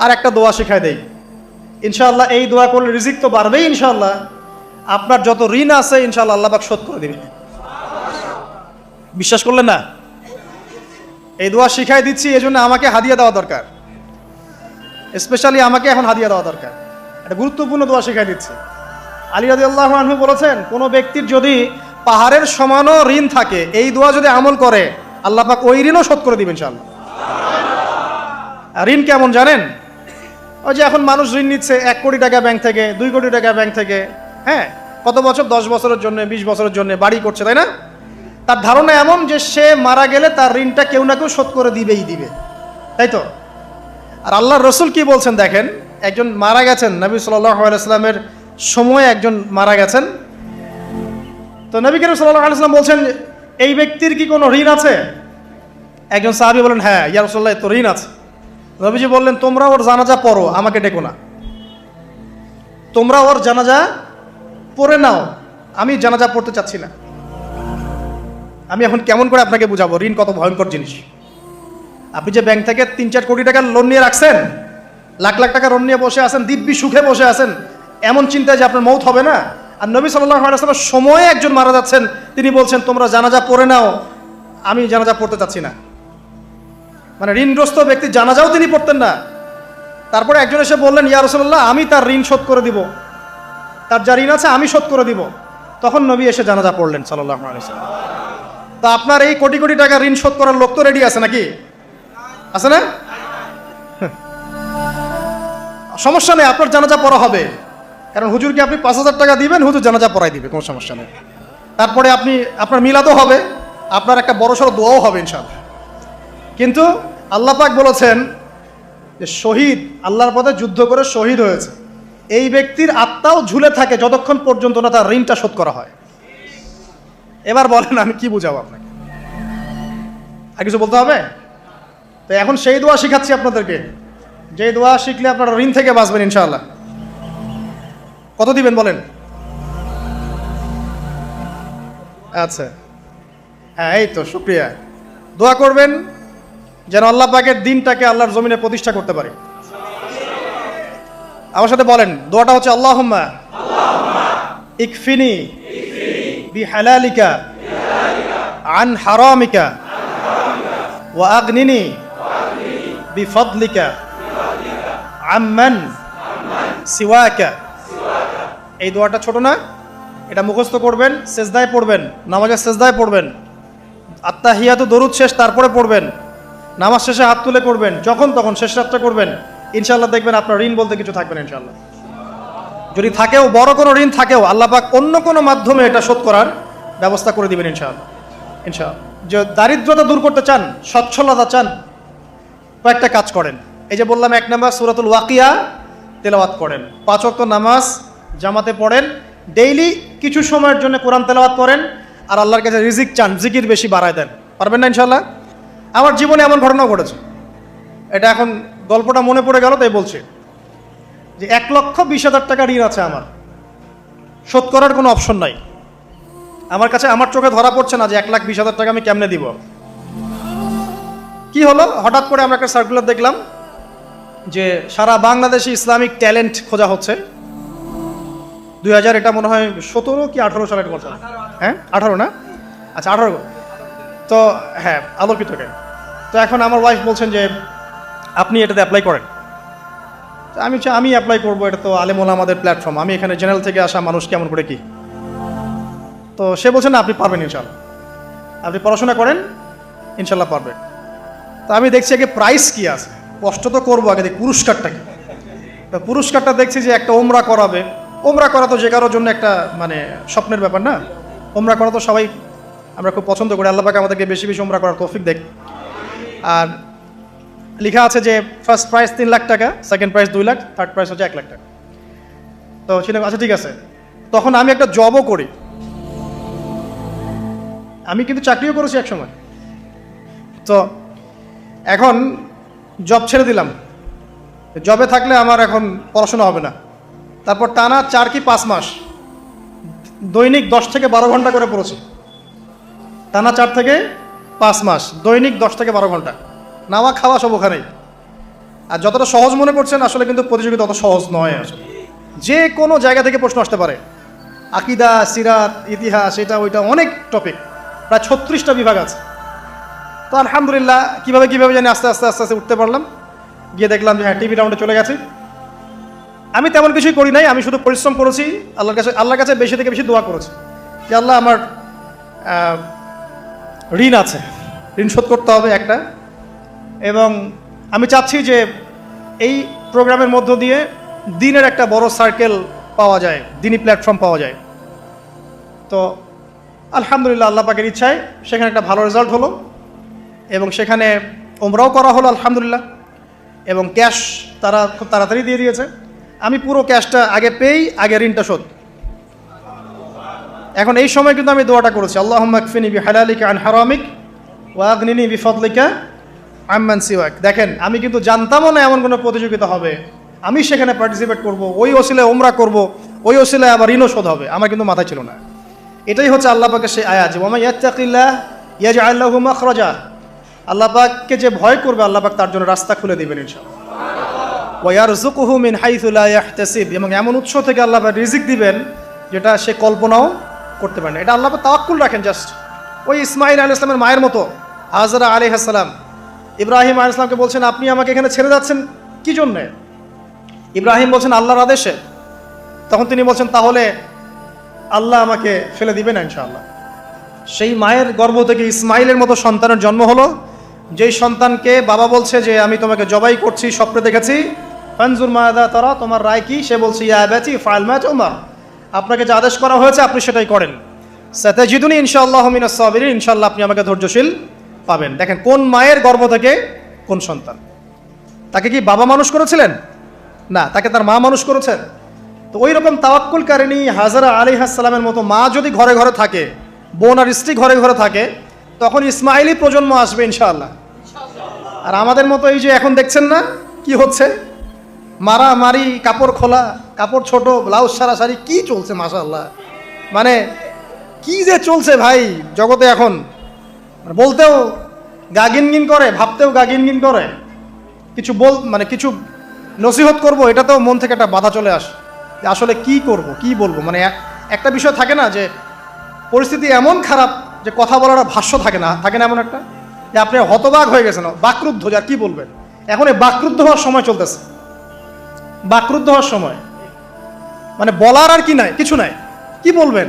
আর একটা দোয়া শেখায় দেই, ইনশাআল্লাহ এই দোয়া করলে রিজিক তো বাড়বেই ইনশাআল্লাহ, আপনার যত ঋণ আছে ইনশাআল্লাহ আল্লাহ পাক শোধ করে দিবেন। বিশ্বাস করলেন না? এই দোয়া শিখাই দিচ্ছি, এজন্য আমাকে হাদিয়া দেওয়া দরকার, স্পেশালি আমাকে এখন হাদিয়া দেওয়া দরকার। একটা গুরুত্বপূর্ণ দোয়া শিখাই দিচ্ছি। আলী রাদিয়াল্লাহু আনহু বলেছেন, কোনো ব্যক্তির যদি পাহাড়ের সমানও ঋণ থাকে, এই দোয়া যদি আমল করে আল্লাহ পাক ওই ঋণও শোধ করে দিবেন ইনশাআল্লাহ। ঋণ কেমন জানেন? ওই যে এখন মানুষ ঋণ নিচ্ছে 1 কোটি টাকা ব্যাংক থেকে, 2 কোটি টাকা ব্যাংক থেকে, হ্যাঁ, কত বছর, 10 বছরের জন্য, 20 বছরের জন্য বাড়ি করছে, তাই না? তার ধারণা এমন যে সে মারা গেলে তার ঋণটা কেউ না কেউ শোধ করে দিবেই দিবে, তাই তো? আর আল্লাহর রসুল কি বলছেন দেখেন, একজন মারা গেছেন, নবী সাল্লাল্লাহু আলাইহি ওয়াসাল্লামের সময়ে একজন মারা গেছেন। তো নবী করিম সাল্লাল্লাহু আলাইহি ওয়াসাল্লাম বলছেন, এই ব্যক্তির কি কোনো ঋণ আছে? একজন সাহাবী বলেন, হ্যাঁ ইয়া রাসূলুল্লাহ, তো ঋণ আছে। নবীজি বললেন, তোমরা ওর জানাজা পড়ো, আমাকে ডেকো না। তোমরা ওর জানাজা পড়ে নাও, আমি জানাজা পড়তে চাচ্ছি না। আমি এখন কেমন করে আপনাকে বুঝাবো ঋণ কত ভয়ঙ্কর জিনিস। আপনি যে ব্যাংক থেকে 3-4 কোটি টাকার লোন নিয়ে রাখছেন, লাখ লাখ টাকা লোন নিয়ে বসে আছেন, দিব্যি সুখে বসে আছেন, এমন চিন্তায় যে আপনার মৌত হবে না। আর নবী সাল্লাল্লাহু আলাইহি ওয়াসাল্লাম সময়ে একজন মারা যাচ্ছেন, তিনি বলছেন তোমরা জানাজা পড়ে নাও, আমি জানাজা পড়তে চাচ্ছি না। মানে ঋণগ্রস্ত ব্যক্তি জানাজাও তিনি পড়তেন না। তারপরে একজন এসে বললেন, ইয়া রাসূলুল্লাহ, আমি তার ঋণ শোধ করে দিব, তার যা ঋণ আছে আমি শোধ করে দিব। তখন নবী এসে জানাজা পড়লেন সাল্লাল্লাহু আলাইহি ওয়াসাল্লাম। তা আপনার এই কোটি কোটি টাকা ঋণ শোধ করার লোক তো রেডি আছে নাকি? আছে না? সমস্যা নেই, আপনার জানাজা পড়া হবে। কারণ হুজুরকে আপনি 5,000 টাকা দিবেন, হুজুর জানাজা পড়াই দিবে, কোনো সমস্যা নেই। তারপরে আপনার মিলাদও হবে, আপনার একটা বড়সড় দোয়াও হবে ইনশাআল্লাহ। কিন্তু আল্লাহ পাক বলেছেন যে শহীদ, আল্লাহর পথে যুদ্ধ করে শহীদ হয়েছে, এই ব্যক্তির আত্মাও ঝুলে থাকে যতক্ষণ পর্যন্ত না তার ঋণটা শোধ করা হয়। এবার বলেন আমি কি বুঝাবো আপনাকে? আর কিছু বলতে হবে? তো এখন সেই দোয়া শিখাচ্ছি আপনাদেরকে, যে দোয়া শিখলে আপনারা ঋণ থেকে বাঁচবেন ইনশাআল্লাহ। কত দিবেন বলেন? আচ্ছা, হ্যাঁ, এই তো শুকরিয়া। দোয়া করবেন যেন আল্লাহ পাকের দিনটাকে আল্লাহর জমিনে প্রতিষ্ঠা করতে পারে। আমার সাথে বলেন, দোয়াটা হচ্ছে আল্লাহুম্মা ইকফিনি বিহালালিকা আন হারামিকা ওয়া আগনিনি বিফদলিকা আম্মান সিওয়াকা। এই দোয়াটা ছোট না, এটা মুখস্থ করবেন, সেজদায় পড়বেন, নামাজের সেজদায় পড়বেন, আত্তাহিয়াতু দরুদ শেষ তারপরে পড়বেন, নামাজ শেষে হাত তুলে করবেন, যখন তখন শেষ রাতটা করবেন। ইনশাআল্লাহ দেখবেন আপনার ঋণ বলতে কিছু থাকবে না ইনশাআল্লাহ। যদি থাকেও, বড় কোনো ঋণ থাকেও, আল্লাহ পাক অন্য কোনো মাধ্যমে এটা শোধ করার ব্যবস্থা করে দিবেন ইনশাআল্লাহ। ইনশাআল্লাহ। যে দারিদ্রতা দূর করতে চান, সচ্ছলতা চান, কয়েকটা কাজ করেন। এই যে বললাম, 1 নাম্বার সূরাতুল ওয়াকিয়া তেলাওয়াত করেন, 5 ওয়াক্ত নামাজ জামাতে পড়েন, ডেইলি কিছু সময়ের জন্য কোরআন তেলাওয়াত করেন, আর আল্লাহর কাছে রিজিক চান, জিকির বেশি বাড়ায় দেন। পারবেন না ইনশাআল্লাহ? আমার জীবনে এমন ঘটনাও ঘটেছে, এটা এখন গল্পটা মনে পড়ে গেল তাই বলছি, যে 1,20,000 টাকা ঋণ আছে আমার, শোধ করার কোনো অপশন নাই আমার কাছে। আমার চোখে ধরা পড়ছে না যে 1,20,000 টাকা আমি কেমনে দিব। কি হলো, হঠাৎ করে আমরা একটা সার্কুলার দেখলাম যে সারা বাংলাদেশে ইসলামিক ট্যালেন্ট খোঁজা হচ্ছে। 2000 এটা মনে হয় 17 কি 18 সালের কথা, হ্যাঁ 18 না, আচ্ছা 18। তো হ্যাঁ, আলোকিতকে। তো এখন আমার ওয়াইফ বলছেন যে আপনি এটাতে অ্যাপ্লাই করেন। তো আমি অ্যাপ্লাই করবো, এটা তো আলেম ওলামাদের প্ল্যাটফর্ম, আমি এখানে জেনারেল থেকে আসা মানুষ কেমন করে কি। তো সে বলছেন না, আপনি পারবেন ইনশাআল্লাহ, আপনি পড়াশোনা করেন, ইনশাআল্লাহ পারবেন। তো আমি দেখছি আগে প্রাইস কি আছে, কষ্ট তো করবো, আগে দেখি পুরস্কারটা কি। তো পুরস্কারটা দেখছি যে একটা ওমরা করাবে। ওমরা করা তো যে কারোর জন্য একটা মানে স্বপ্নের ব্যাপার না, ওমরা করা তো সবাই আমরা খুব পছন্দ করি। আল্লাহ পাক আমাদেরকে বেশি বেশি ওমরা করার তৌফিক দেখ। আর লেখা আছে যে ফার্স্ট প্রাইজ 3 লাখ টাকা, second prize 2 lakh, third prize হচ্ছে 1 লাখ টাকা। তো ছিল, আচ্ছা ঠিক আছে। তখন আমি একটা জবও করি, আমি কিন্তু চাকরিও করেছি এক সময়। তো এখন জব ছেড়ে দিলাম, জবে থাকলে আমার এখন পড়াশোনা হবে না। তারপর টানা 4 কি 5 মাস দৈনিক 10 থেকে 12 ঘন্টা করে পড়েছি, টানা 4 থেকে 5 মাস দৈনিক 10 থেকে 12 ঘন্টা, নাওয়া খাওয়া সব ওখানেই। আর যতটা সহজ মনে করছেন আসলে কিন্তু প্রতিযোগিতা অত সহজ নয়। আসলে যে কোনো জায়গা থেকে প্রশ্ন আসতে পারে, আকিদা, সিরাত, ইতিহাস, এটা ওইটা অনেক টপিক, প্রায় 36টা বিভাগ আছে। তো আলহামদুলিল্লাহ কীভাবে জানি আস্তে আস্তে উঠতে পারলাম। গিয়ে দেখলাম যে হ্যাঁ, টিভি রাউন্ডে চলে গেছে। আমি তেমন কিছুই করি নাই, আমি শুধু পরিশ্রম করেছি, আল্লাহর কাছে বেশি থেকে বেশি দোয়া করেছি যে আল্লাহ আমার ঋণ আছে, ঋণ শোধ করতে হবে একটা। এবং আমি চাচ্ছি যে এই প্রোগ্রামের মধ্য দিয়ে দিনের একটা বড় সার্কেল পাওয়া যায়, দিনই প্ল্যাটফর্ম পাওয়া যায়। তো আলহামদুলিল্লাহ আল্লাহ পাকের ইচ্ছায় সেখানে একটা ভালো রেজাল্ট হলো এবং সেখানে ওমরাও করা হলো আলহামদুলিল্লাহ। এবং ক্যাশ তারা খুব তাড়াতাড়ি দিয়ে দিয়েছে। আমি পুরো ক্যাশটা আগে পেয়েই আগে ঋণটা শোধ। এখন এই সময় কিন্তু আমি দোয়াটা করেছি, আল্লাহুম্মা কফিনি বিহালালিকা আন হারামিক ওয়া আগনিনি বিফদলিকা আম্মান সিওয়াক। দেখেন, আমি কিন্তু জানতামও না এমন কোনো প্রতিযোগিতা হবে, আমি সেখানে পার্টিসিপেট করব, ওই ওসিলায় ওমরা করব, ওই ওসিলায় আবার ঋণও শোধ হবে, আমার কিন্তু মাথায় ছিল না। এটাই হচ্ছে আল্লাহ পাকের সেই আয়াত, ওয়া মান ইয়াত্তাকিল্লাহ ইয়াজআল লাহু মাখরাজা। আল্লাহ পাককে যে ভয় করবে আল্লাহ পাক তার জন্য রাস্তা খুলে দিবেন ইনশাআল্লাহ। ওয়া ইয়ারযুকুহু মিন হাইসু লা ইয়াহতাসিব, এবং এমন উৎস থেকে আল্লাহ পাক রিজিক দিবেন যেটা সে কল্পনাও করতে পারে না। এটা আল্লাহ পাক তাওয়াক্কুল রাখেন। জাস্ট ওই ইসমাঈল আলাইহিস সালামের মায়ের মতো, হাজরা আলাইহিস সালাম ইব্রাহিম আলাইহিস সালামকে বলছেন, আপনি আমাকে এখানে ছেড়ে যাচ্ছেন কি জন্যে? ইব্রাহিম বলছেন আল্লাহর আদেশে। তখন তিনি বলছেন তাহলে আল্লাহ আমাকে ফেলে দিবেন ইনশাআল্লাহ। সেই মায়ের গর্ভ থেকে ইসমাইলের মতো সন্তানের জন্ম হলো, যেই সন্তানকে বাবা বলছে যে আমি তোমাকে জবাই করছি, স্বপ্নে দেখেছি, ফানজুর মাযা তারা, তোমার রায় কি? সে বলছে ইয়া আবাতি ফাআল মা তুমার, আপনাকে যে আদেশ করা হয়েছে আপনি সেটাই করেন। সাতাজিদুনি ইনশাআল্লাহু মিনাস সাবিরিন, ইনশাআল্লাহ আপনি আমাকে ধৈর্যশীল পাবেন। দেখেন কোন মায়ের গর্ভ থেকে কোন সন্তান। তাকে কি বাবা মানুষ করেছিলেন? না, তাকে তার মা মানুষ করেছেন। তো ওই রকম তাওয়াক্কুলকারিনী হাজরা আলাইহিস সালামের মতো মা যদি ঘরে ঘরে থাকে, বোন আর স্ত্রী ঘরে ঘরে থাকে, তখন ইসমাইলি প্রজন্ম আসবে ইনশাআল্লাহ। আর আমাদের মতো এই যে এখন দেখছেন না কি হচ্ছে, মারামারি, কাপড় খোলা, কাপড় ছোট, ব্লাউজ সারাসারি, কি চলছে মাশাআল্লাহ। মানে কি যে চলছে ভাই জগতে এখন, বলতেও গা গিনগিন করে, ভাবতেও গা গিনগিন করে। কিছু কিছু নসিহত করব, এটাতেও মন থেকে একটা বাধা চলে আসে যে আসলে কি করব, কি বলবো। মানে একটা বিষয় থাকে না যে পরিস্থিতি এমন খারাপ যে কথা বলার ভাষ্য থাকে না এমন একটা, যে আপনি হতবাক হয়ে গেছেন, বাকরুদ্ধ, যা কি বলবেন। এখন এই বাকরুদ্ধ হওয়ার সময় চলতেছে, বাকরুদ্ধ হওয়ার সময়, মানে বলার আর কি নাই, কিছু নাই, কি বলবেন।